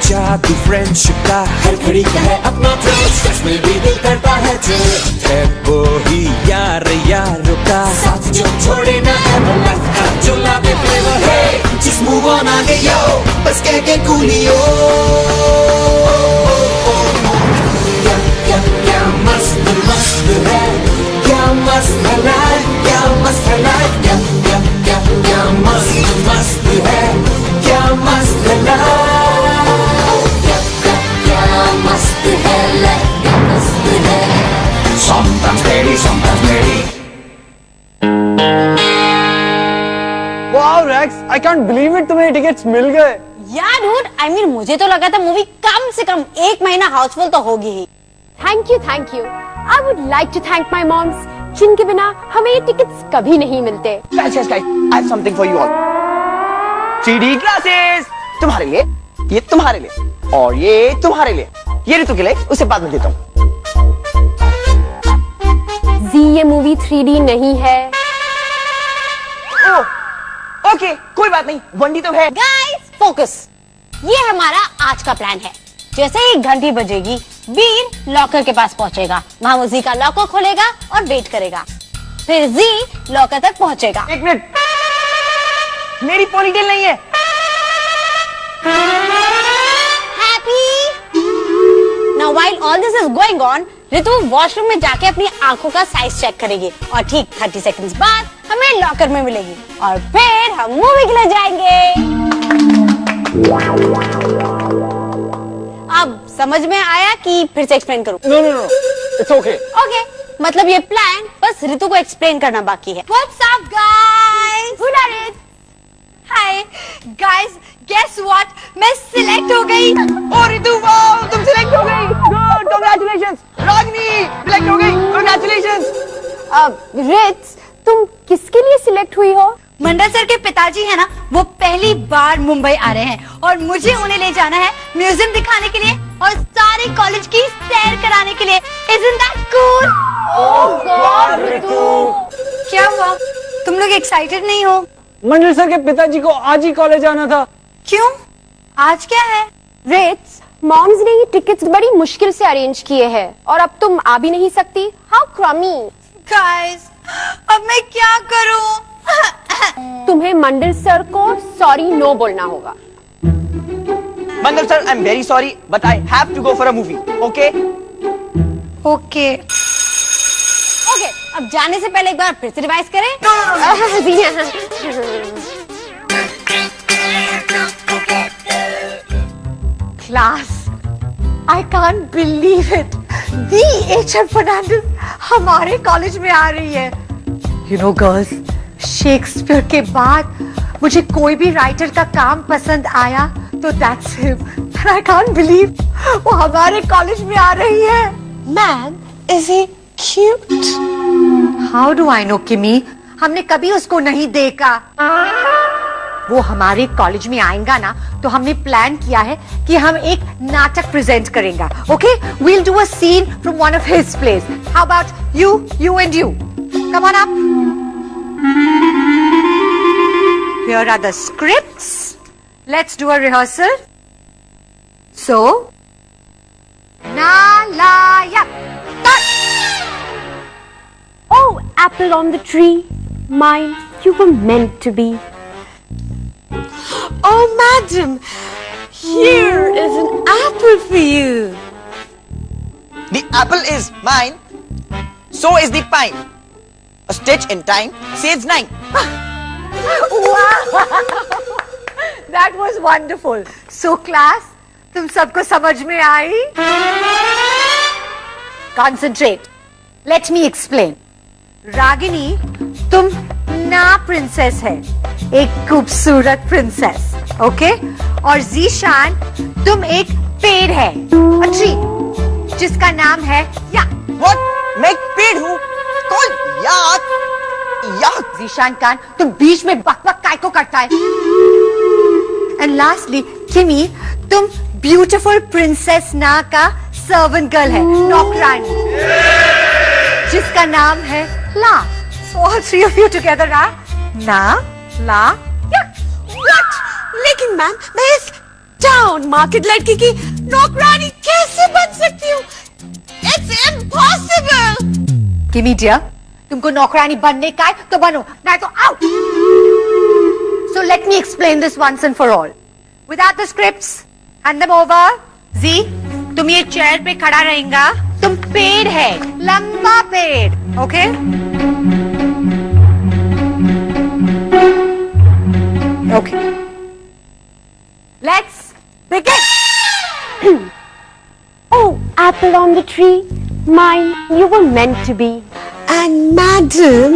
जादू फ्रेंडशिप का हर घड़ी का है अपना थ्रिल, स्ट्रेस में भी दिल करता है चिल, है वो ही यार यारों का साथ जो छोड़े ना एवरलास्ट का जो लावे फ्लेवर है, just move on आगे यो, बस कह के कूलियो। क्या मस्त मस्त है, क्या मस्त है लाइफ, क्या मस्त है लाइफ, क्या मस्त मस्त है, क्या मस्त है लाइफ, क्या मस्त है लाइफ, क्या मस्त है। Sometimes steady, sometimes steady. Wow Rex, I can't believe it, तुम्हें टिकट्स मिल गए। यार डूड, I mean मुझे तो लगा था मूवी कम से कम 1 महीना हाउसफुल तो होगी ही। Thank you. I would like to thank my moms, जिनके बिना हमें ये टिकट्स कभी नहीं मिलते। Guys, I have something for you all. 3D glasses तुम्हारे लिए, ये तुम्हारे लिए, और ये तुम्हारे लिए, ये ऋतु के लिए, उसे बाद में देता हूँ। जी ये मूवी 3D नहीं है। ओके, कोई बात नहीं, 1D तो है। गाइस फोकस, ये हमारा आज का प्लान है। जैसे ही घंटी बजेगी, वीर लॉकर के पास पहुंचेगा, वहां वो जी का लॉकर खोलेगा और वेट करेगा, फिर जी लॉकर तक पहुंचेगा। 1 मिनट, मेरी पोनीटेल नहीं है। Happy. Now while all this is going on, Ritu washroom में जाके अपनी आंखों का साइज चेक करेगी और ठीक 30 सेकंड्स बाद हमें लॉकर में मिलेगी और फिर हम मूवी के लिए जाएंगे। अब समझ में आया कि फिर से एक्सप्लेन करूं? No, it's okay. ओके, मतलब ये प्लान बस ऋतु को एक्सप्लेन करना बाकी है। What's up guys? Who done it? Hi guys, guess what? मैं सिलेक्ट हो गई। ओ ऋतु, वाओ, तुम सिलेक्ट हो गई। Good, congratulations. रागिनी सिलेक्ट हो गई, कांग्रेचुलेशंस। रित्स, तुम किसके लिए सिलेक्ट हुई हो? मंडल सर के पिताजी है ना, वो पहली बार मुंबई आ रहे हैं और मुझे उन्हें ले जाना है म्यूजियम दिखाने के लिए और सारे कॉलेज की सैर कराने के लिए। Isn't that cool? Oh god Ritu, क्या हुआ? तुम लोग एक्साइटेड नहीं हो? मंडल सर के पिताजी को आज ही कॉलेज आना था। क्यों? आज क्या है? रित्स, मॉम्स ने ये टिकट्स बड़ी मुश्किल से अरेंज किए हैं और अब तुम आ भी नहीं सकती। हाउ क्रमी। गाइस, अब मैं क्या करूं? तुम्हें मंडल सर को सॉरी नो बोलना होगा। Mandal sir, I am very sorry but I have to go for a movie. Okay okay, अब जाने से पहले एक बार फिर से रिवाइज करें। Class, I can't believe it, the H F. Fernandes हमारे कॉलेज में आ रही है। यू नो गर्ल्स, शेक्सपियर के बाद मुझे कोई भी राइटर का काम पसंद आया तो that's him, and I can't believe वो हमारे कॉलेज में आ रही है। Ma'am, is he cute? How do I know किमी, हमने कभी उसको नहीं देखा। वो हमारे कॉलेज में आएगा ना तो हमने प्लान किया है कि हम एक नाटक प्रेजेंट करेंगे। Okay, we'll do a scene from one of his plays. How about you and you? Come on up. Here are the scripts. Let's do a rehearsal. So, Nalayak. Oh, apple on the tree, mine you were meant to be. Oh, madam, here is an apple for you. The apple is mine, so is the pine. A stitch in time saves 9. Wow, that was wonderful. So, class, तुम सबको समझ में आई? Concentrate. Let me explain. Ragini, तुम ना princess है, एक खूबसूरत princess, okay? और जीशान, तुम एक पेड़ है, a tree, जिसका नाम है याक। What? मैं एक पेड़ हूँ? कौन याक? याक? जीशान कान, तुम बीच में बक-बक काय को करता है? And lastly, किमी, तुम ब्यूटीफुल प्रिंसेस ना का सर्वेंट गर्ल है, नौकरानी, जिसका नाम है ला। So all three of you together are ना, ला, याक। What? लेकिन मैम, मैं इस डाउन, मार्केट लड़की की नौकरानी कैसे बन सकती हूँ? It's impossible. किमी डियर, तुमको नौकरानी बनने का है तो बनो, नहीं तो out. So let me explain this once and for all. Without the scripts, hand them over. जी, तुम ये चेयर पे खड़ा रहेगा। तुम पेड़ है, लंबा पेड़, okay? Okay. Let's begin. Oh, apple on the tree, mine, you were meant to be. And madam,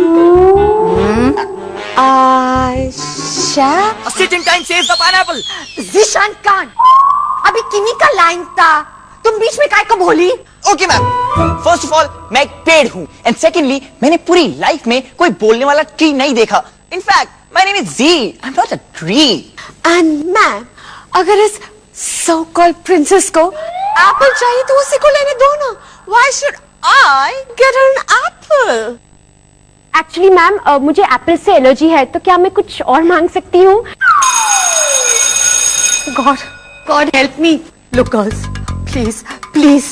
Aisha, Sit in time saves the pineapple. Zishan Khan, अभी किमी का लाइन था, तुम बीच में काय को बोली? Okay ma'am, first of all मैं एक पेड़ हूँ एंड सेकेंडली मैंने पूरी लाइफ में कोई बोलने वाला ट्री नहीं देखा। इनफैक्ट माय नेम इज जी, I am not a tree. And ma'am, अगर इस so called princess को एप्पल चाहिए तो उसी को लेने दो ना। Why should I get an apple? Actually ma'am मुझे एप्पल से एलर्जी है, तो क्या मैं कुछ और मांग सकती हूँ? God help me. Look girls, please,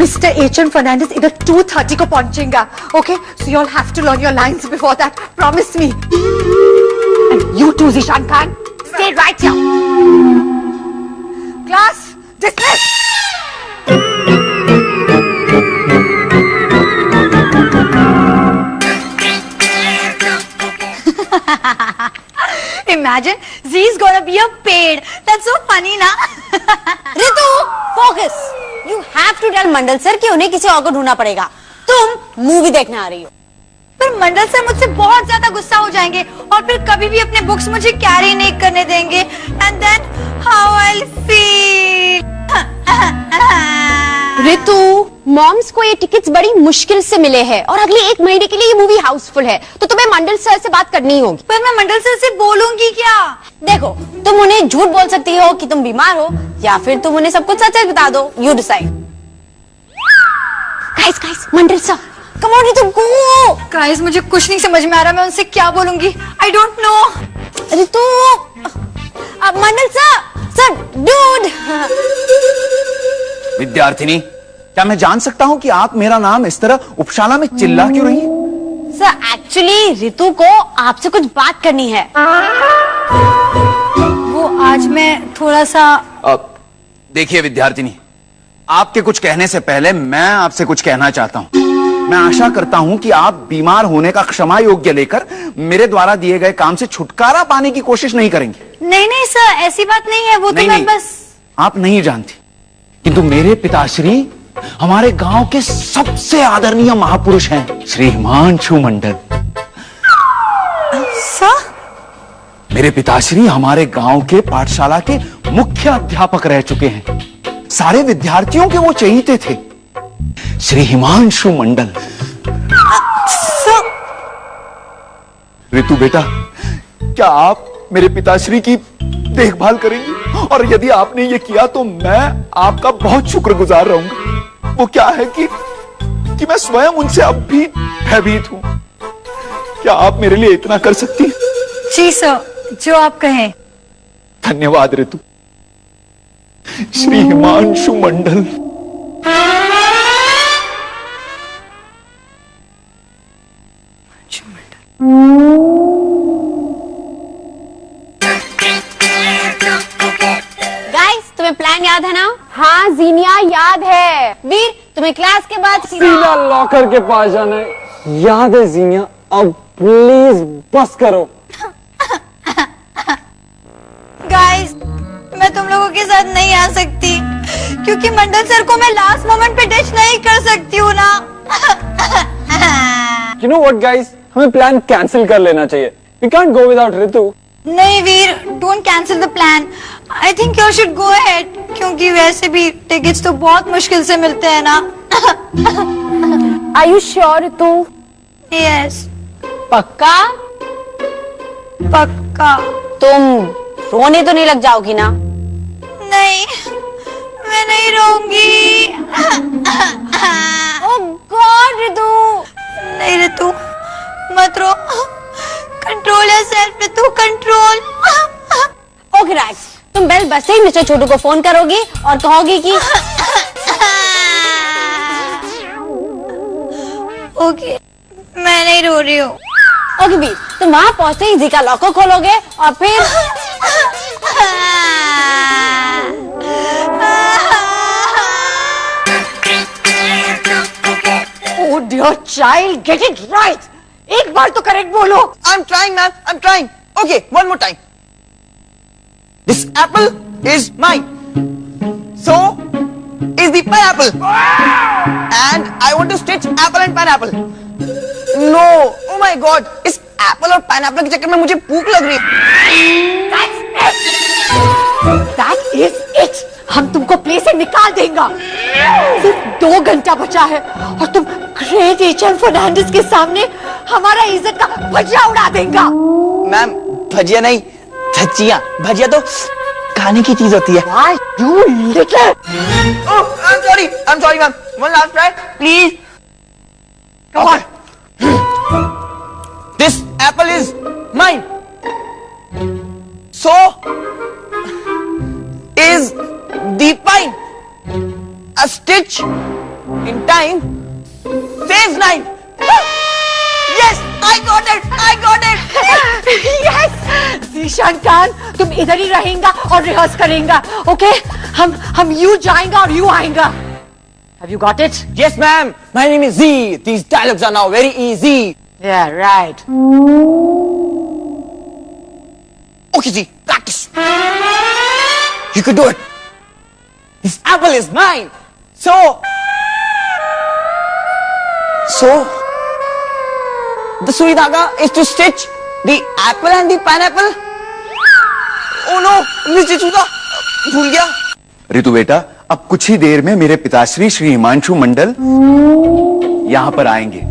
Mr. H.M. Fernandez इधर 2:30 को पहुंचेगा, okay? So you all have to learn your lines before that. Promise me. And you too, Zishan Khan. Stay right here. Class dismissed. Imagine Z is gonna be a paid. That's so funny ना? Ritu, focus. You have to tell Mandal sir कि उन्हें किसी और को ढूंढना पड़ेगा। तुम movie देखने आ रही हो। पर मंडल सर मुझसे बहुत ज्यादा गुस्सा हो जाएंगे और फिर कभी भी अपने बुक्स मुझे कैरी नहीं करने देंगे। And then how I'll feel? Ritu, moms को ये टिकट्स बड़ी मुश्किल से मिले हैं और अगले 1 महीने के लिए ये मूवी हाउसफुल है, तो तुम्हें मंडल सर से बात करनी होगी। पर मैं मंडल सर से बोलूंगी क्या? देखो, तुम उन्हें झूठ बोल सकती हो कि तुम बीमार हो या फिर तुम उन्हें सब कुछ सच बता दो। You decide. Guys, Mandal sir, come on Ritu, go. Guys, मुझे कुछ नहीं समझ में आ रहा, मैं उनसे क्या बोलूंगी? I don't know. Ritu, Mandal sir, dude. विद्यार्थिनी, क्या मैं जान सकता हूं कि आप मेरा नाम इस तरह उपशाला में चिल्ला क्यों रही हैं? सर, एक्चुअली रितु को आपसे कुछ बात करनी है। वो आज मैं थोड़ा सा देखिए विद्यार्थिनी, आपके कुछ कहने से पहले मैं आपसे कुछ कहना चाहता हूं। मैं आशा करता हूं कि आप बीमार होने का क्षमा योग्य लेकर मेरे द्वारा दिए गए काम से छुटकारा पाने की कोशिश नहीं करेंगे। नहीं सर, ऐसी बात नहीं है। वो तो मैं बस। आप नहीं जानती, किंतु मेरे पिताश्री हमारे गांव के सबसे आदरणीय महापुरुष हैं, श्री हिमांशु मंडल। सर? मेरे पिताश्री हमारे गांव के पाठशाला के मुख्य अध्यापक रह चुके हैं। सारे विद्यार्थियों के वो चहेते थे, श्री हिमांशु मंडल। ऋतु बेटा, क्या आप मेरे पिताश्री की देखभाल करेंगी? और यदि आपने ये किया तो मैं आपका बहुत शुक्रगुजार रहूंगा। वो क्या है कि मैं स्वयं उनसे अब भी भयभीत हूं। क्या आप मेरे लिए इतना कर सकती हैं? जी सर, जो आप कहें। धन्यवाद ऋतु। श्री हिमांशु मंडल। गाइस, तुम्हें प्लान याद है ना? हाँ जीनिया, याद है। वीर, तुम्हें क्लास के बाद सीधा लॉकर के पास जाना है। याद है जीनिया, अब प्लीज बस करो। गाइस, मैं तुम लोगों के साथ नहीं आ सकती क्योंकि मंडल सर को मैं लास्ट मोमेंट पे डिच नहीं कर सकती हूँ ना। You know what guys, हमें प्लान कैंसिल कर लेना चाहिए। We can't go without Ritu. नहीं Veer, don't cancel the plan. I think you should go ahead, क्योंकि वैसे भी टिकट्स तो बहुत मुश्किल से मिलते हैं ना। Are you sure Ritu? Yes, पक्का? पक्का। तुम रोने तो नहीं लग जाओगी ना? नहीं, मैं नहीं रोऊंगी। ओह गॉड रितु! नहीं रितु, मत रो। Control yourself Ritu, control. Okay right, तुम बेल बजते ही मिस्टर छोटू को फोन करोगी और कहोगी कि ओके, मैं नहीं रो रही हूँ। ओके वीर, तुम वहां पहुंचते ही जी का लॉकर खोलोगे और फिर Oh dear child, get it right. एक बार तो करेक्ट बोलो। I'm trying, ma'am. I'm trying. Okay, one more time. This apple is mine. So is the pineapple. And I want to stitch apple and pineapple. No, oh my God. इस apple और pineapple के चक्कर में मुझे भूख लग रही है. That is it. हम तुमको प्ले से निकाल देंगे। सिर्फ 2 घंटा बचा है और तुम ग्रेट एच.एम. फर्नांडिस के सामने हमारा इज्जत का भजिया उड़ा देंगे। मैम, भजिया नहीं, धज्जियां. भजिया तो खाने की चीज होती है. Why you little? Oh, I'm sorry, ma'am. One last try, please. Come on. This apple is mine. So is the pine. A stitch in time saves 9. Yes, I got it. Yes, Zeeshan Khan, तुम इधर ही रहेंगा और rehearse करेंगा, okay? हम you जाएंगा और you आएंगा। Have you got it? Yes, ma'am. My name is Z. These dialogues are now very easy. Yeah, right. Okay, Z, practice. You could do it. This apple is mine. So, the sui dhaga is to stitch the apple and the pineapple. Oh no, Mr. Chuda, भूल गया. ऋतु बेटा, अब कुछ ही देर में मेरे पिताश्री श्री हिमांशु मंडल यहाँ पर आएंगे.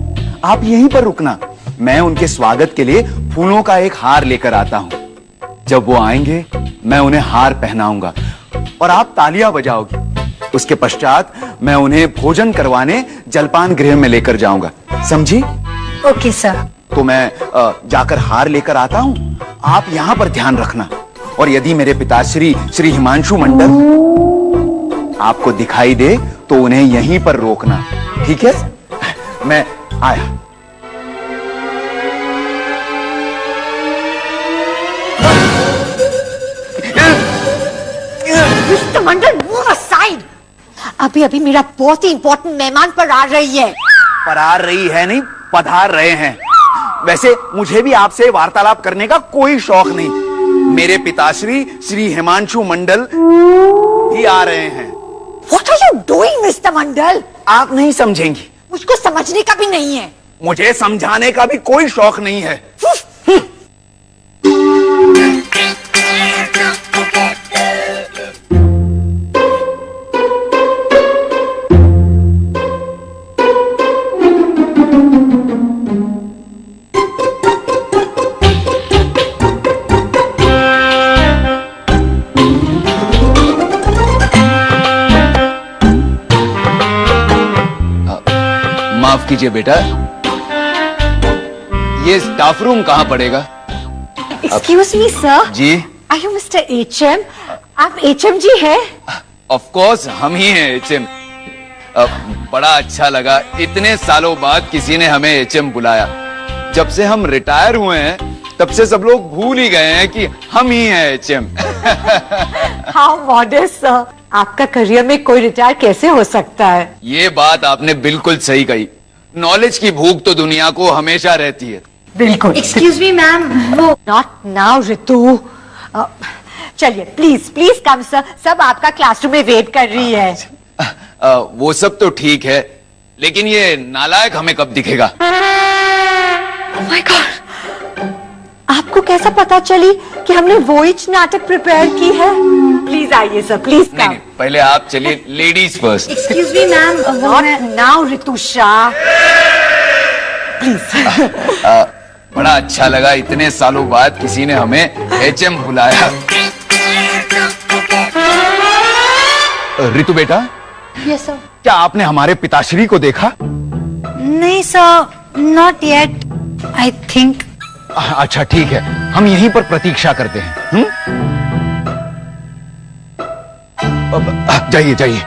आप यहीं पर रुकना. मैं उनके स्वागत के लिए फूलों का एक हार लेकर आता हूँ. जब वो आएंगे, मैं उन्हें हार पहनाऊंगा और आप तालियां बजाओगी. उसके पश्चात मैं उन्हें भोजन करवाने जलपान गृह में लेकर जाऊंगा. समझी? Okay sir. तो मैं जाकर हार लेकर आता हूँ. आप यहाँ पर ध्यान रखना. और यदि मेरे पिताश्री श्री हिमांशु मंडल आपको दिखाई दे तो उन्हें यहीं पर रोकना. ठीक है? मैं आया. मिस्टर मंडल, मूव असाइड. अभी मेरा बहुत ही इंपॉर्टेंट मेहमान पर आ रही है. परार रही है नहीं, पधार रहे हैं. वैसे मुझे भी आपसे वार्तालाप करने का कोई शौक नहीं. मेरे पिताश्री श्री हिमांशु मंडल ही आ रहे हैं. What are you doing, mister Mandal? आप नहीं समझेंगी. मुझको समझने का भी नहीं है. मुझे समझाने का भी कोई शौक नहीं है. माफ कीजिए बेटा, ये स्टाफ रूम कहाँ पड़ेगा? Excuse me, sir. Ji. Are you Mr. H.M.? आप H.M. जी हैं? ऑफ कोर्स हम ही हैं एचएम. बड़ा अच्छा लगा, इतने सालों बाद किसी ने हमें एचएम बुलाया. जब से हम रिटायर हुए हैं तब से सब लोग भूल ही गए हैं कि हम ही हैं एचएम. How modest, sir. आपका करियर में कोई रिटायर कैसे हो सकता है? ये बात आपने बिल्कुल सही कही. नॉलेज की भूख तो दुनिया को हमेशा रहती है. बिल्कुल. एक्सक्यूज मी मैम, वो नॉट नाउ ऋतु. चलिए प्लीज कम सर. सब आपका क्लासरूम में वेट कर रही है. वो सब तो ठीक है, लेकिन ये नालायक हमें कब दिखेगा? Oh my God. आपको कैसा पता चली कि हमने वो ही नाटक प्रिपेयर की है? प्लीज आइए सर, प्लीज नहीं, कम. नहीं, पहले आप चलिए. Ladies first. Excuse me ma'am, not now Ritu Shah. Please. बड़ा अच्छा लगा, इतने सालों बाद किसी ने हमें एचएम बुलाया. ऋतु बेटा, यस सर. क्या आपने हमारे पिताश्री को देखा? नहीं sir, not yet. I think. अच्छा ठीक है, हम यहीं पर प्रतीक्षा करते हैं. जाइए जाइए।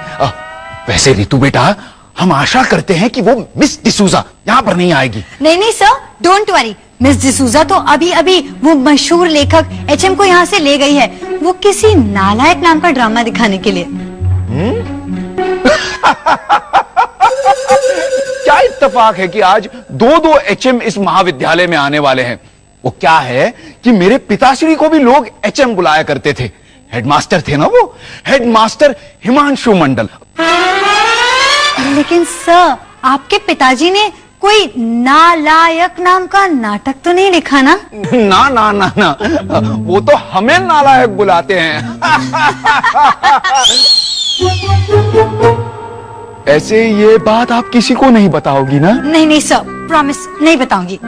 वैसे रितु बेटा, हम आशा करते हैं कि वो मिस डिसूजा यहाँ पर नहीं आएगी। नहीं नहीं sir, don't worry. Miss D'Souza तो अभी अभी वो मशहूर लेखक एचएम को यहाँ से ले गई है, वो किसी नालायक नाम का ड्रामा दिखाने के लिए। क्या इत्तेफाक है कि आज दो एचएम इस महाविद्यालय में आने वाले हैं। वो क्या है कि मेरे पिताश्री को भी लोग एचएम बुलाया करते थे। हेडमास्टर थे ना वो, हेडमास्टर हिमांशु मंडल। लेकिन सर, आपके पिताजी ने कोई नालायक नाम का नाटक तो नहीं लिखा ना? ना ना ना ना, वो तो हमें नालायक बुलाते हैं। ऐसे ये बात आप किसी को नहीं बताओगी ना? नहीं नहीं सर, प्रॉमिस नहीं बताऊंगी।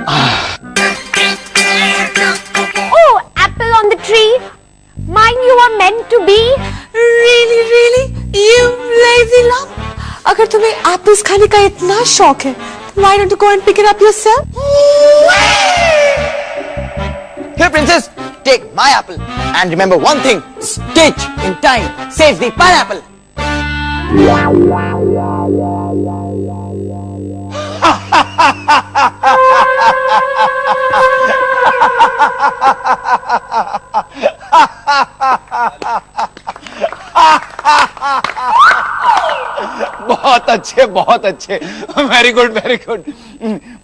Oh, apple on the tree. Mine you are meant to be. Really, really, you lazy lump. अगर तुम्हें एप्पल्स खाने का इतना शौक है, why don't you go and pick it up yourself? Here, princess, take my apple. And remember one thing, stitch in time saves the pineapple. बहुत अच्छे, बहुत अच्छे। Very good, very good.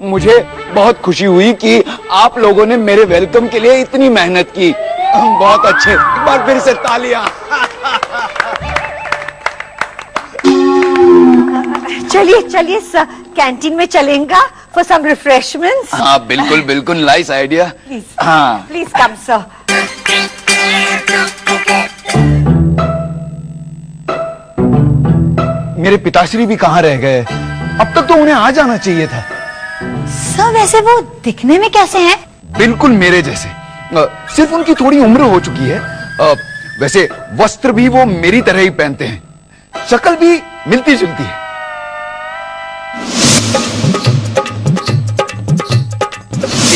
मुझे बहुत खुशी हुई कि आप लोगों ने मेरे वेलकम के लिए इतनी मेहनत की। बहुत अच्छे, एक बार फिर से तालियां। चलिए चलिए सर, कैंटीन में चलेंगे for some refreshments. हाँ बिल्कुल बिल्कुल, नाइस आइडिया। Please, हाँ please come sir. मेरे पिताश्री भी कहाँ रह गए? अब तक तो उन्हें आ जाना चाहिए था। सर वैसे वो दिखने में कैसे हैं? बिल्कुल मेरे जैसे, सिर्फ उनकी थोड़ी उम्र हो चुकी है। वैसे वस्त्र भी वो मेरी तरह ही पहनते हैं, शक्ल भी मिलती जुलती है।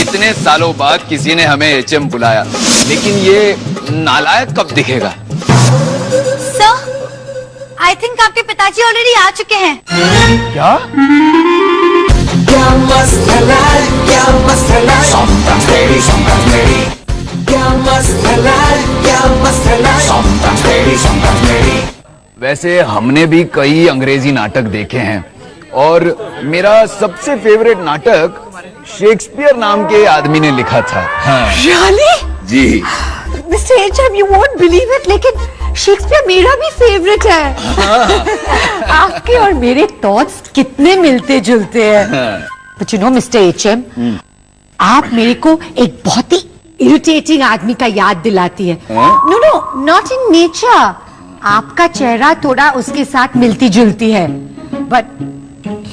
इतने सालों बाद किसी ने हमें एचएम बुलाया, लेकिन ये नालायक कब दिखेगा? सर, आई थिंक आपके पिताजी ऑलरेडी आ चुके हैं। क्या? क्या मस्त है लाल, क्या मस्त है लाल, sometimes baby, sometimes baby. क्या मस्त है लाल, क्या मस्त है लाल, sometimes baby, sometimes baby. वैसे हमने भी कई अंग्रेजी नाटक देखे हैं और मेरा सबसे फेवरेट नाटक शेक्सपियर नाम के आदमी ने लिखा था। हाँ। Really? जी। Mr. H.M. you won't believe it, लेकिन शेक्सपियर मेरा भी फेवरेट है। आपके और मेरे थॉट्स कितने मिलते जुलते हैं। But you know, Mr. H.M., आप मेरे को एक बहुत ही इरिटेटिंग आदमी का याद दिलाती है। No, no, not in nature. आपका चेहरा थोड़ा उसके साथ मिलती जुलती है, but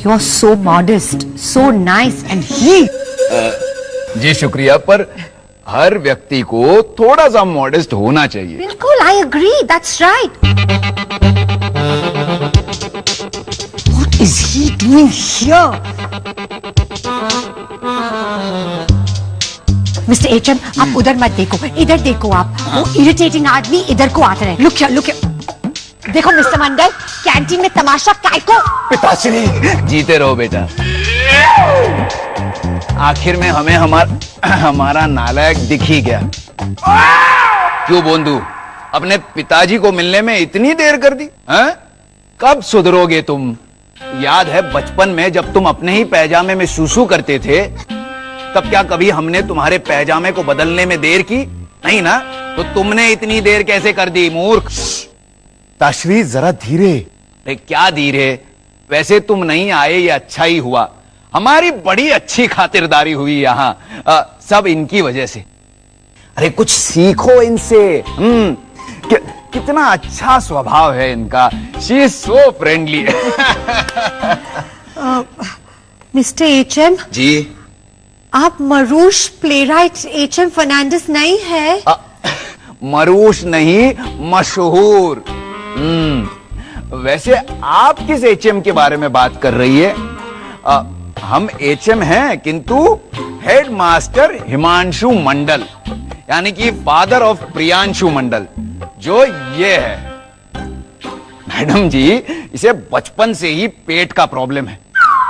you're so modest, so nice and he. जी शुक्रिया, पर हर व्यक्ति को थोड़ा सा मॉडेस्ट होना चाहिए। बिल्कुल, I agree, that's right. What is he doing here? Mr. H.M., आप उधर मत देखो, इधर देखो आप। वो इरिटेटिंग आदमी इधर को आता है। Look here, look here. देखो मिस्टर मंडल, कैंटीन में तमाशा काय को? पिताश्री, जीते रहो बेटा। आखिर में हमें हमारा नालायक दिख ही गया। क्यों बोंदू, अपने पिताजी को मिलने में इतनी देर कर दी? हैं? कब सुधरोगे तुम? याद है बचपन में जब तुम अपने ही पैजामे में सूसू करते थे, तब क्या कभी हमने तुम्हारे पैजामे को बदलने में देर की? नहीं ना? तो तुमने इतनी देर कैसे कर दी मूर्ख? ताश्री जरा धीरे। अरे क्या धीरे? वैसे तुम नहीं आए ये अच्छा ही हुआ, हमारी बड़ी अच्छी खातिरदारी हुई यहाँ, सब इनकी वजह से। अरे कुछ सीखो इनसे। कितना अच्छा स्वभाव है इनका। She is so friendly. Mister H.M. जी, आप मरूश प्लेराइट H.M. फर्नांडिस नहीं है? मरूश नहीं, मशहूर। वैसे आप किस एचएम के बारे में बात कर रही है? हम एचएम हैं, किंतु हेडमास्टर हिमांशु मंडल, यानी कि फादर ऑफ प्रियांशु मंडल, जो ये है। मैडम जी, इसे बचपन से ही पेट का प्रॉब्लम है,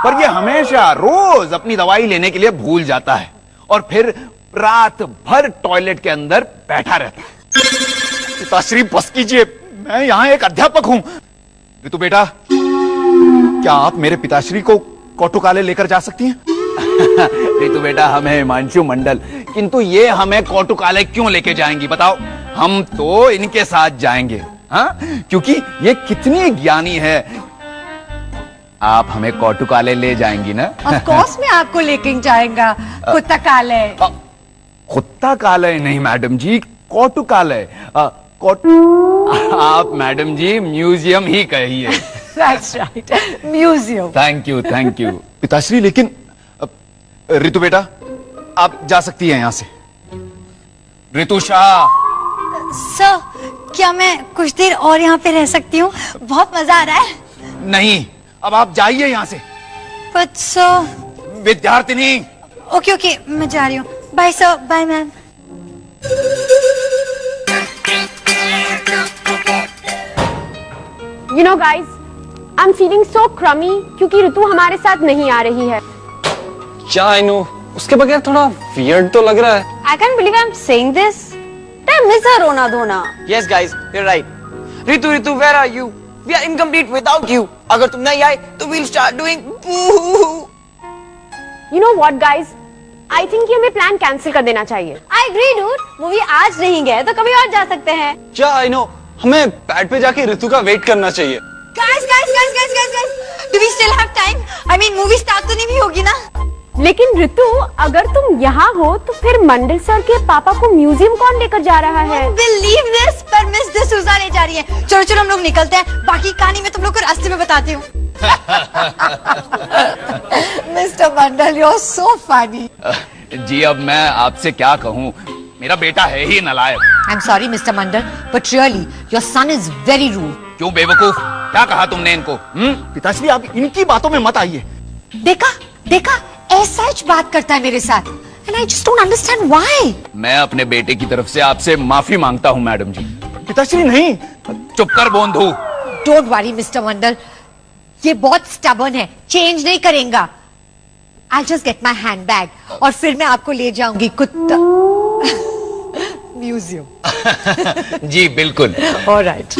पर ये हमेशा रोज अपनी दवाई लेने के लिए भूल जाता है और फिर रात भर टॉयलेट के अंदर बैठा रहता है। पिताश्री बस कीजिए, मैं यहाँ एक अध्यापक हूं। ऋतु बेटा, क्या आप मेरे पिताश्री को कौटुकालय लेकर जा सकती हैं? ऋतु बेटा, हम हैं हिमांशु मंडल, किंतु ये हमें कौटुकालय क्यों लेके जाएंगी बताओ? हम तो इनके साथ जाएंगे, हाँ? क्योंकि ये कितनी ज्ञानी है। आप हमें कौटुकालय ले जाएंगी ना? ऑफ कोर्स मैं आपको लेके जाएगा कुत्ताकालय। कुत्ताकालय नहीं मैडम जी, कौटुकालय। आप मैडम जी म्यूजियम ही कहिए। That's right, museum. Thank you, thank you. पिताश्री, लेकिन ऋतु बेटा, आप जा सकती हैं यहां से। ऋतुषा, सर, क्या मैं कुछ देर और यहाँ पे रह सकती हूँ? बहुत मजा आ रहा है। नहीं, अब आप जाइए यहां से। But sir. विद्यार्थिनी। ओके ओके, मैं जा रही हूँ। Bye sir, bye ma'am. You know guys, I'm feeling so crummy क्योंकि ऋतु हमारे साथ नहीं आ रही है। क्या आई नो, उसके बगैर थोड़ा वियर्ड तो लग रहा है। I can't believe I'm saying this. I miss her रोना धोना। Yes guys, you're right. Ritu, where are you? We are incomplete without you. अगर तुम नहीं आए तो we'll start doing boo-hoo-hoo. You know what guys? I think कि हमें plan cancel कर देना चाहिए। I agree dude. मूवी आज नहीं गए तो कभी और जा सकते हैं। क्या आई नो, हमें पैड पे जाके ऋतु का वेट करना चाहिए। Guys, do we still have time? I mean, movie start तो नहीं भी होगी ना? लेकिन ऋतु, अगर तुम यहाँ हो तो फिर मंडल सर के पापा को म्यूजियम कौन लेकर जा रहा है? Believe this, पर मिस डिसूजा ले जा रही है। चलो चलो हम लोग निकलते हैं, बाकी कहानी मैं तुम लोग को रास्ते में बताती हूँ। Mister Mandal, you're so funny. जी, अब मैं आपसे क्या कहूँ, मेरा बेटा है ही नालायक। I'm sorry, Mr. Mandal, but really, your son is very rude. क्यों बेवकूफ, क्या कहा तुमने इनको? पिताश्री, आप इनकी बातों में मत आइए। देखा, ऐसा ही बात करता है मेरे साथ, and I just don't understand why. मैं अपने बेटे की तरफ से आपसे माफी मांगता हूँ मैडम जी। पिताश्री नहीं, चुप कर बोंधू। Don't worry, Mr. Mandal, ये बहुत stubborn है, change नहीं करेगा। I'll just get my handbag और फिर मैं आपको ले जाऊंगी कुत्ता म्यूजियम। जी बिल्कुल। All right.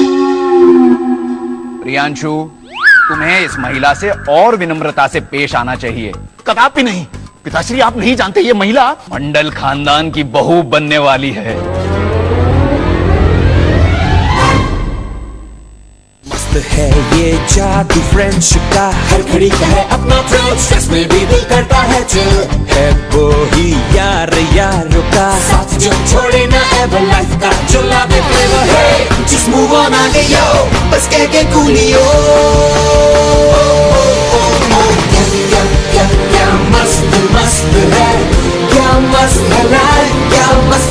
प्रियांशु, तुम्हें इस महिला से और विनम्रता से पेश आना चाहिए। कदापि नहीं। पिताश्री, आप नहीं जानते ये महिला मंडल खानदान की बहू बनने वाली है। मस्त है ये जादू फ्रेंडशिप का, हर घड़ी का है अपना फ्रेंड, स्ट्रेस में भी दिल करता है चिल, है वो ही यार यारों का साथ जो छोड़े ना एवर लाइफ का, जो लावे फ्लेवर है जिस मूव ऑन आगे यो, बस कह के कूलियो। क्या मस्त मस्त है, क्या मस्त है लाइफ, क्या मस्त